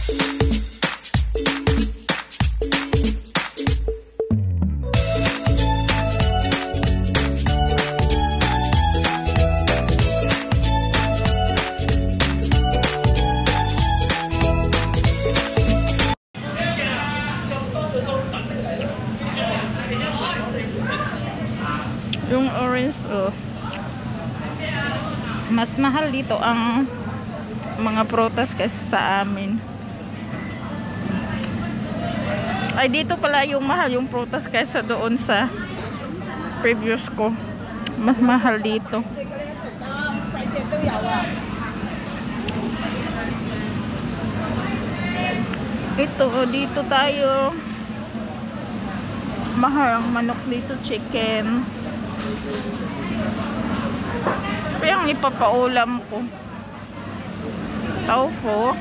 Yung orange, oh. Mas mahal dito ang mga prutas kaysa sa amin. Ay, dito pala yung mahal yung prutas kaysa doon sa previous ko. Mas mahal dito. Ito, oh, dito tayo. Mahal ang manok dito, chicken. Kaya ang ipapaulam ko, tofu.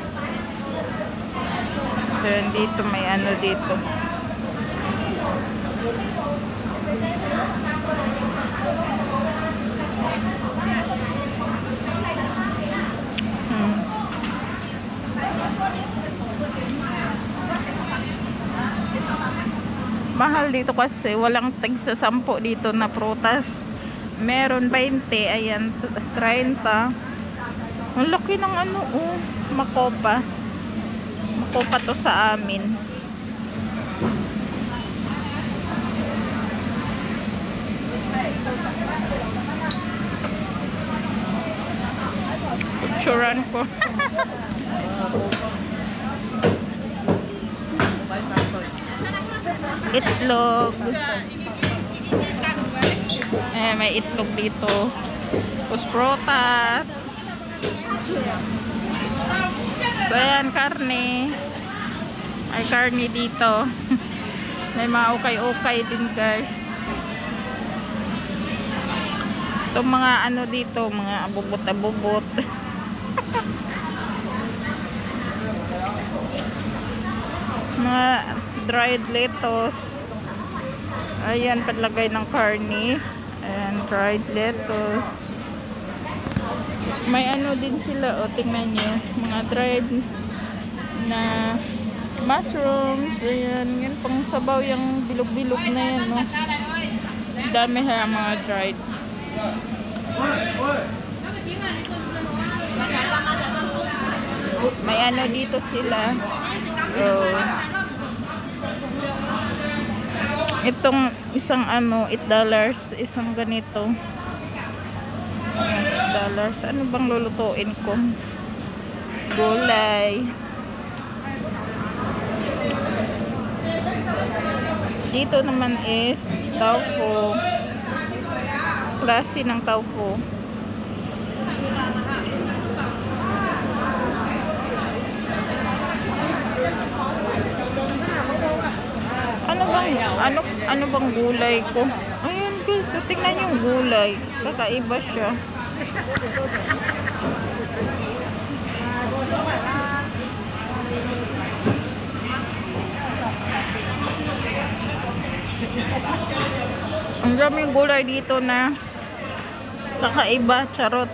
Then dito may ano dito. Mahal dito kasi walang tig sa 10 dito na prutas. Meron 20, ayan 30. Ang laki ng ano, oh, makopa. Makopa to sa amin. Picturean ko. Itlog. May itlog dito. Prutas. So, ayan, karne. Ay, karne dito. May mga ukay-ukay din, guys. Itong mga ano dito, mga abubot-abubot. Mga dried lettuce. Ayan, paglagay ng karne. Ayan, dried lettuce. May ano din sila, o, tingnan nyo. Mga dried na mushrooms. Ayan, yan pang sabaw yung bilog-bilog na yan, no. Dami ha, mga dried. May ano dito sila. Itong isang ano, $8, isang ganito. $8. Ano bang lulutuin ko? Gulay. Dito naman is tofu. Klase ng tofu. Ano bang gulay ko? Ayan guys, so tingnan yung gulay. Kakaiba siya. Ang daming gulay dito na kakaiba, charot.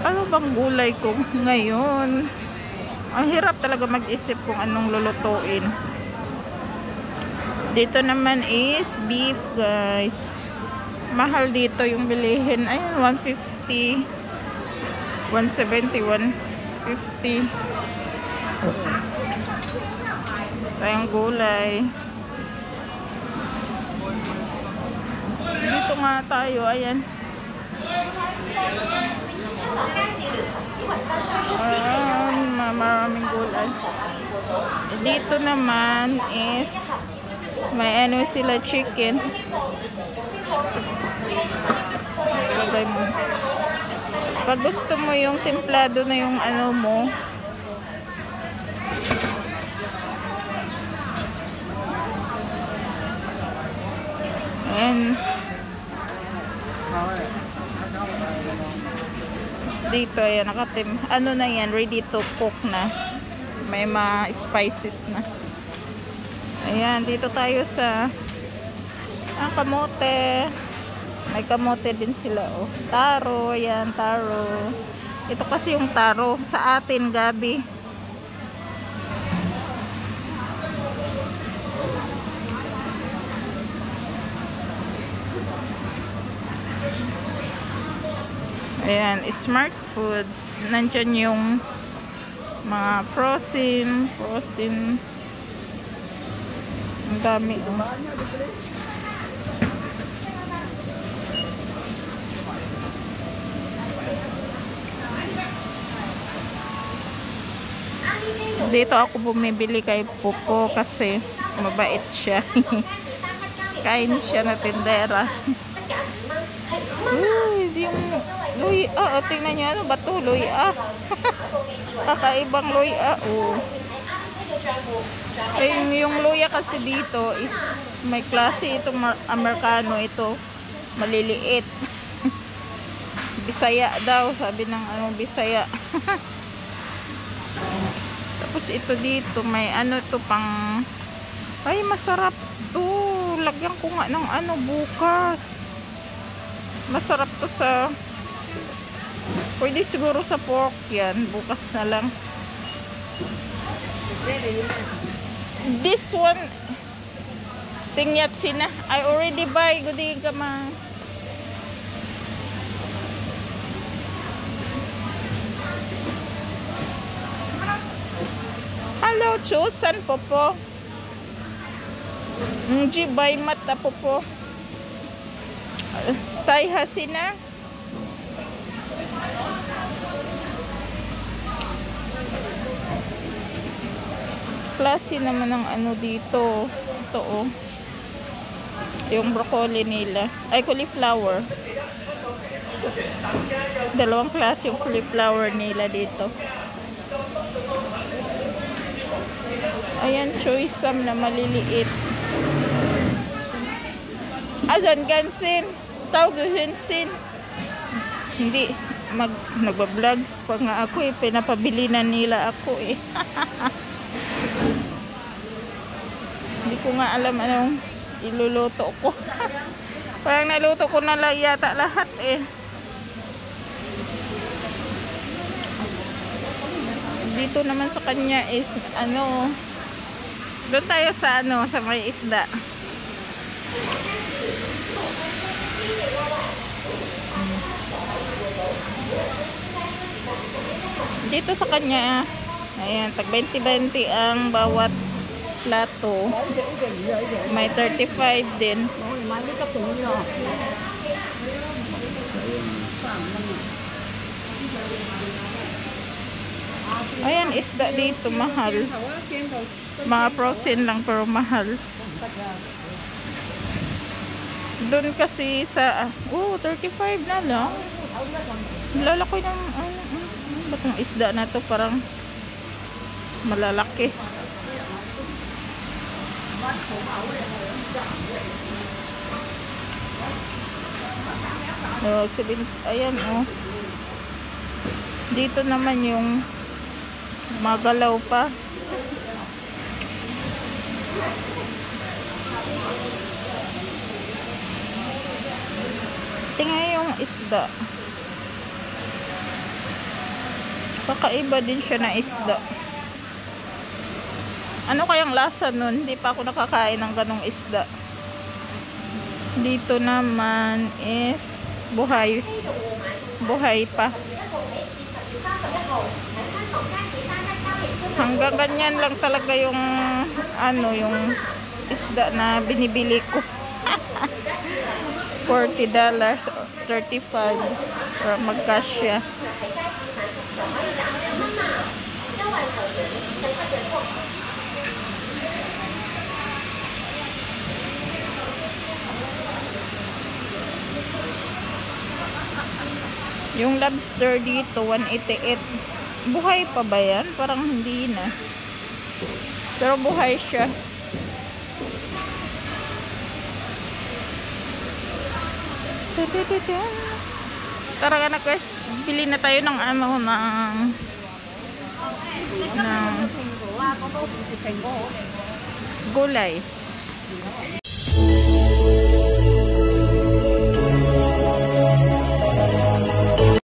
Ano bang gulay ko ngayon? Ang hirap talaga mag-isip kung anong lulutuin. Dito naman is beef, guys. Mahal dito yung bilihin. Ayun, 150, 170, 150. Tayong gulay. Dito nga tayo, ayan. Maraming gulay. Dito naman is may ano sila, chicken. Lagay mo. Pag gusto mo yung templado na yung ano mo, ayan. Dito, ayan, nakatim. Ano na yan, ready to cook na. May mga spices na. Ayan, dito tayo sa kamote. May kamote din sila, oh. Taro, yan, taro. Ito kasi yung taro sa atin, gabi. Ayan, Smart Foods. Nandyan yung mga frozen. Ang dami, oh. Dito ako bumibili kay Popo kasi mabait siya. Kain siya na tindera. Uy, yung luya. Oh, tingnan niyo, ano ba ito? Luya. Kakaibang luya. Oh. Yung luya kasi dito is may klase itong Amerikano. Ito maliliit. Bisaya daw, sabi ng ano, Bisaya. Tapos ito dito may ano to pang, ay masarap to, lagyan ko nga ng ano bukas. Masarap to sa, pwede siguro sa pork yan, bukas na lang. This one tingyat sina, I already buy, gudi ka ma. Hello, Chusan Popo. Nji bay mata Popo. Tay hasina. Klase naman ng ano dito. Ito, oh. Yung broccoli nila. Ay, cauliflower. Dalawang klase yung cauliflower nila dito. Ayan, choice sam na maliliit. Azan gansin. Tawag hinsin. Hindi. Nagba-vlogs pa nga ako eh. Pinapabili na nila ako eh. Hindi ko nga alam anong iluluto ko. Parang naluto ko na lang yata lahat eh. Dito naman sa kanya is ano, doon tayo sa ano, sa may isda. Dito sa kanya, ayan, tag 20-20 ang bawat plato. May 35 din. Ayan, isda dito, mahal. Mga frozen lang pero mahal. Doon kasi sa 35 na lang. Lalaki ng ba't ng isda na to, parang malalaki. Ayan, oh. Dito naman yung magalaw pa. Tingnan yung isda. Kakaiba din siya na isda. Ano kayang lasa nun? Hindi pa ako nakakain ng ganong isda. Dito naman is buhay. Buhay pa. Hanggang ganyan lang talaga yung ano, yung isda na binibili ko. $40 or 35 para magkasya. Yung lobster dito 188. Buhay pa ba yan? Parang hindi na. Pero buhay siya. Tara ka na guys, bili na tayo ng ano, ng gulay.